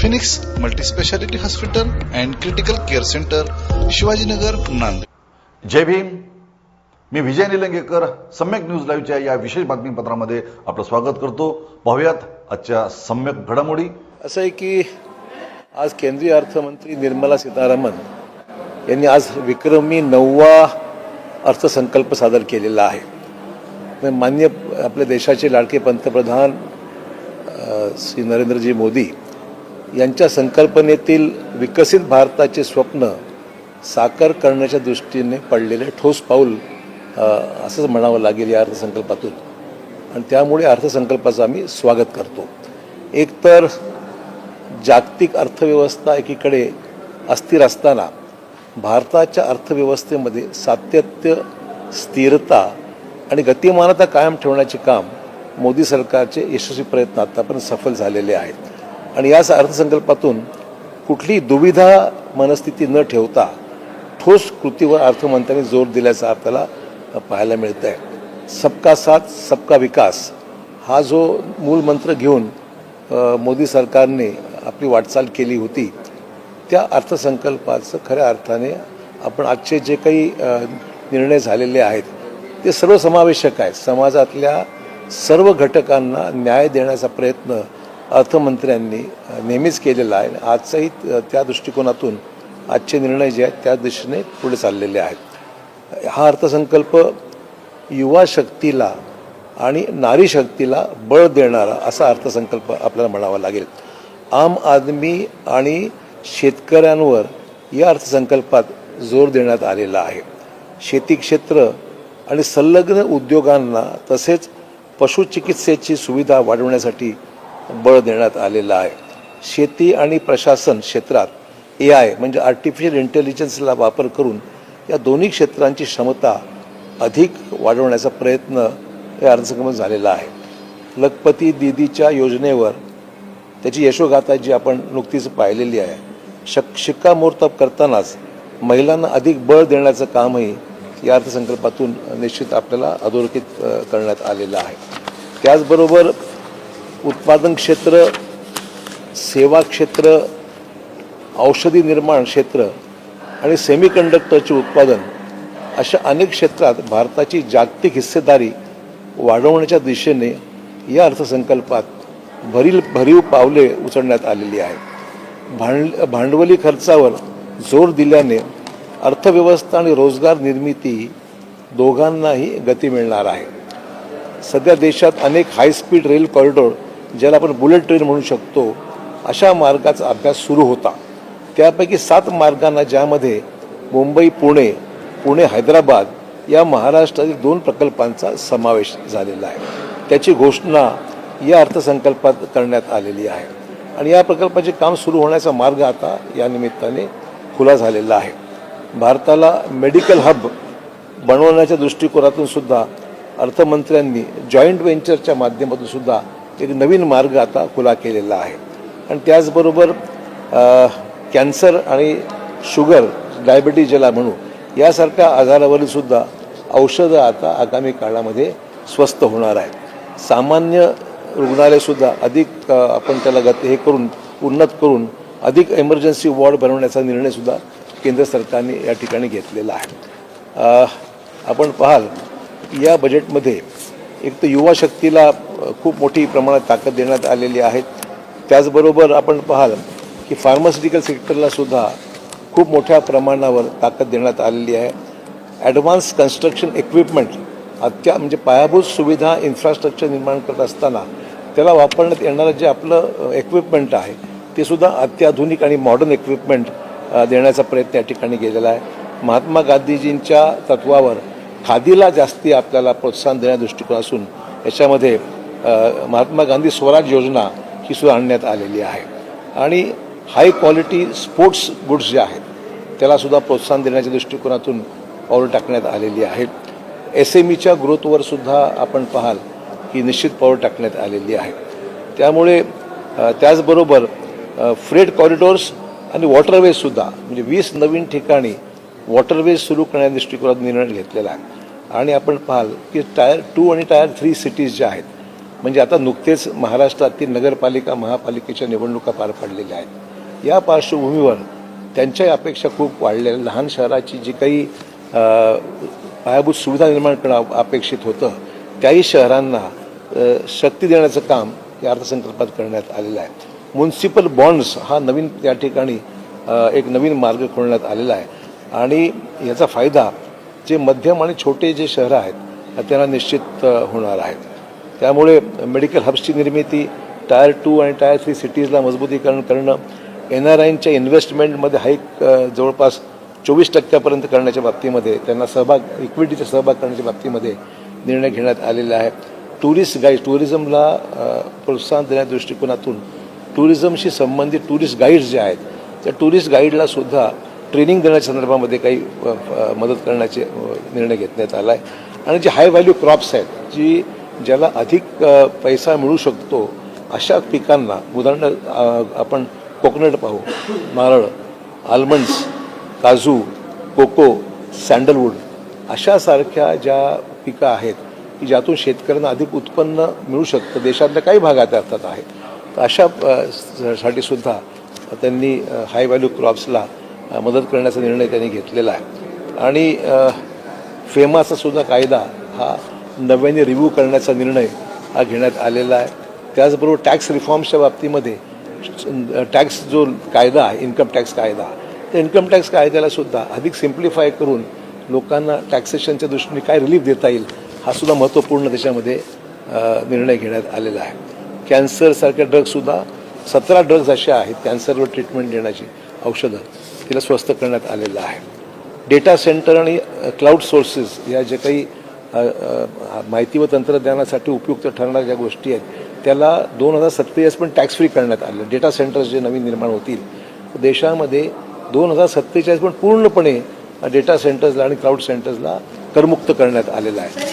Phoenix multispeciality hospital and critical care centre, Shivajinagar, Nanded. जय भीम. मी Vijay Nilangekar. Samyak news लाईव्हच्या या विशेष बातमीपत्रामध्ये आपलं स्वागत करतो. पाहूयात आजच्या सम्यक घडामोडी. असं आहे की आज केंद्रीय अर्थमंत्री निर्मला सीतारामन यांनी आज विक्रमी 9वा अर्थसंकल्प सादर केलेला आहे. माननीय आपल्या देशाचे लाडके पंतप्रधान श्री नरेंद्रजी मोदी यांच्या संकल्पनेतील विकसित भारताचे स्वप्न साकार करण्याच्या दृष्टीने पडलेले ठोस पाऊल असंच म्हणावं लागेल या अर्थसंकल्पातून. आणि त्यामुळे अर्थसंकल्पाचं आम्ही स्वागत करतो. एकतर जागतिक अर्थव्यवस्था एकीकडे अस्थिर असताना भारताच्या अर्थव्यवस्थेमध्ये सातत्य, स्थिरता आणि गतिमानता कायम ठेवण्याचे काम मोदी सरकारचे यशस्वी प्रयत्न आतापर्यंत सफल झालेले आहेत. आणि याच अर्थसंकल्पातून कुठलीही दुविधा मनस्थिती न ठेवता ठोस कृतीवर अर्थमंत्र्यांनी जोर दिल्याचं आपल्याला पाहायला मिळत आहे. सबका साथ सबका विकास हा जो मूलमंत्र घेऊन मोदी सरकारने आपली वाटचाल केली होती, त्या अर्थसंकल्पाचं खऱ्या अर्थाने आपण आजचे जे काही निर्णय झालेले आहेत ते सर्वसमावेशक आहेत. समाजातल्या सर्व घटकांना न्याय देण्याचा प्रयत्न अर्थमंत्र्यांनी नेहमीच केलेला आहे. आजचाही त्या दृष्टिकोनातून आजचे निर्णय जे आहेत त्या दिशेने पुढे चाललेले आहेत. हा अर्थसंकल्प युवा शक्तीला आणि नारी शक्तीला बळ देणारा असा अर्थसंकल्प आपल्याला म्हणावा लागेल. आम आदमी आणि शेतकऱ्यांवर या अर्थसंकल्पात जोर देण्यात आलेला आहे. शेती क्षेत्र आणि संलग्न उद्योगांना तसेच पशुचिकित्सेची सुविधा वाढवण्यासाठी बळ देण्यात आलेलं आहे. शेती आणि प्रशासन क्षेत्रात AI म्हणजे आर्टिफिशियल इंटेलिजन्सला वापर करून या दोन्ही क्षेत्रांची क्षमता अधिक वाढवण्याचा प्रयत्न या अर्थसंकल्पात झालेला आहे. लखपती दीदीच्या योजनेवर त्याची यशोगाथा जी आपण नुकतीच पाहिलेली आहे. शिक्कामोर्तब करतानाच महिलांना अधिक बळ देण्याचं कामही या अर्थसंकल्पातून निश्चित आपल्याला अधोरेखित करण्यात आलेलं आहे. त्याचबरोबर उत्पादन क्षेत्र, सेवा क्षेत्र, औषधी निर्माण क्षेत्र आणि सेमीकंडक्टरचे उत्पादन अशा अनेक क्षेत्रात भारताची जागतिक हिस्सेदारी वाढवण्याच्या दिशेने या अर्थसंकल्पात भरीव पावले उचलण्यात आलेली आहेत. भांडवली खर्चावर जोर दिल्याने अर्थव्यवस्था आणि रोजगार निर्मिती दोघांनाही गती मिळणार आहे. सध्या देशात अनेक हायस्पीड रेल कॉरिडॉर, ज्याला आपण बुलेट ट्रेन म्हणू शकतो, अशा मार्गाचा अभ्यास सुरू होता. त्यापैकी 7 मार्गांना, ज्यामध्ये मुंबई पुणे, पुणे हैदराबाद या महाराष्ट्रातील 2 प्रकल्पांचा समावेश झालेला आहे. त्याची घोषणा या अर्थसंकल्पात करण्यात आलेली आहे. आणि या प्रकल्पाचे काम सुरू होण्याचा मार्ग आता या निमित्ताने खुला झालेला आहे. भारताला मेडिकल हब बनवण्याच्या दृष्टिकोनातून सुद्धा अर्थमंत्र्यांनी जॉईंट व्हेंचरच्या माध्यमातून सुद्धा एक नवीन मार्ग आता खुला केलेला आहे. आणि त्याचबरोबर कॅन्सर आणि शुगर, डायबिटीज ज्याला म्हणू, यासारख्या आजारावरील सुद्धा औषधं आता आगामी काळामध्ये स्वस्त होणार आहेत. सामान्य रुग्णालयसुद्धा अधिक आपण त्याला उन्नत करून अधिक एमर्जन्सी वॉर्ड बनवण्याचा निर्णयसुद्धा केंद्र सरकारने या ठिकाणी घेतलेला आहे. आपण पाहाल या बजेटमध्ये एक तर युवा शक्तीला खूप मोठी प्रमाणात ताकद देण्यात आलेली आहे. त्याचबरोबर आपण पाहाल की फार्मास्युटिकल सेक्टरला सुद्धा खूप मोठ्या प्रमाणावर ताकद देण्यात आलेली आहे. ॲडव्हान्स कन्स्ट्रक्शन इक्विपमेंट म्हणजे पायाभूत सुविधा इन्फ्रास्ट्रक्चर निर्माण करत असताना त्याला वापरण्यात येणारं जे आपलं इक्विपमेंट आहे ते सुद्धा अत्याधुनिक आणि मॉडर्न इक्विपमेंट देण्याचा प्रयत्न या ठिकाणी केलेला आहे. महात्मा गांधीजींच्या तत्वावर खादीला जास्ती आपल्याला प्रोत्साहन देण्या दृष्टिकोनातून याच्यामध्ये महात्मा गांधी स्वराज योजना ही सुद्धा आणण्यात आलेली आहे. आणि हाय क्वालिटी स्पोर्ट्स गुड्स जे आहेत त्याला सुद्धा प्रोत्साहन देण्याच्या दृष्टिकोनातून पावलं टाकण्यात आलेली आहेत. SMEच्या ग्रोथवर सुद्धा आपण पाहाल की निश्चित पावलं टाकण्यात आलेली आहे. त्यामुळे त्याचबरोबर फ्रेट कॉरिडॉर्स आणि वॉटरवेजसुद्धा म्हणजे 20 नवीन ठिकाणी वॉटरवेज सुरू करण्याच्या दृष्टिकोनात निर्णय घेतलेला आहे. आणि आपण पाहाल की टायर 2 आणि टायर 3 सिटीज ज्या आहेत, म्हणजे आता नुकतेच महाराष्ट्रातील नगरपालिका महापालिकेच्या निवडणुका पार पडलेल्या आहेत. या पार्श्वभूमीवर त्यांच्या अपेक्षा खूप वाढलेल्या, लहान शहराची जी काही पायाभूत सुविधा निर्माण करणं अपेक्षित होतं, त्याही शहरांना शक्ती देण्याचं काम या अर्थसंकल्पात करण्यात आलेलं आहे. म्युन्सिपल बॉन्ड्स हा नवीन या ठिकाणी एक नवीन मार्ग खोलण्यात आलेला आहे आणि याचा फायदा जे मध्यम आणि छोटे जे शहरं आहेत त्यांना निश्चित होणार आहे. त्यामुळे मेडिकल हब्सची निर्मिती, टायर 2 आणि टायर 3 सिटीजला मजबूतीकरण करणं, NRIंच्या इन्व्हेस्टमेंटमध्ये हाईक जवळपास 24% करण्याच्या बाबतीमध्ये, त्यांना इक्विटीचा सहभाग करण्याच्या बाबतीमध्ये निर्णय घेण्यात आलेला आहे. टुरिझमला प्रोत्साहन देण्याच्या दृष्टिकोनातून टुरिझमशी संबंधित टुरिस्ट गाईड्स जे आहेत त्या टुरिस्ट गाईडला सुद्धा ट्रेनिंग देण्याच्या संदर्भामध्ये काही मदत करण्याचे निर्णय घेण्यात आला आहे. आणि जे हाय व्हॅल्यू क्रॉप्स आहेत, ज्याला अधिक पैसा मिळू शकतो अशा पिकांना, उदाहरणार्थ आपण कोकोनट पाहू, नारळ, आल्मंड्स, काजू, कोको, सँडलवूड अशासारख्या ज्या पिकं आहेत की ज्यातून शेतकऱ्यांना अधिक उत्पन्न मिळू शकतं, देशातल्या काही भागात अर्थात आहे, तर अशा साठी सुद्धा त्यांनी हाय व्हॅल्यू क्रॉप्सला मदत करण्याचा निर्णय त्यांनी घेतलेला आहे. आणि फेमाचा सुद्धा कायदा हा नव्याने रिव्ह्यू करण्याचा निर्णय हा घेण्यात आलेला आहे. त्याचबरोबर टॅक्स रिफॉर्म्सच्या बाबतीमध्ये टॅक्स जो कायदा आहे, इन्कम टॅक्स कायदा, त्या इन्कम टॅक्स कायद्याला सुद्धा अधिक सिम्प्लिफाय करून लोकांना टॅक्सेशनच्या दृष्टीने काय रिलीफ देता येईल हा सुद्धा महत्त्वपूर्ण त्याच्यामध्ये निर्णय घेण्यात आलेला आहे. कॅन्सरसारख्या ड्रग्ससुद्धा 17 ड्रग्ज अशा आहेत कॅन्सरवर ट्रीटमेंट देण्याची औषधं, तिला स्वस्त करण्यात आलेलं आहे. डेटा सेंटर आणि क्लाउड सोर्सेस या जे काही माहिती व तंत्रज्ञानासाठी उपयुक्त ठरणाऱ्या ज्या गोष्टी आहेत त्याला 2047 पण टॅक्स फ्री करण्यात आलं. डेटा सेंटर्स जे नवीन निर्माण होतील देशामध्ये 2047 पण पूर्णपणे डेटा सेंटर्सला आणि क्लाउड सेंटर्सला करमुक्त करण्यात आलेलं आहे.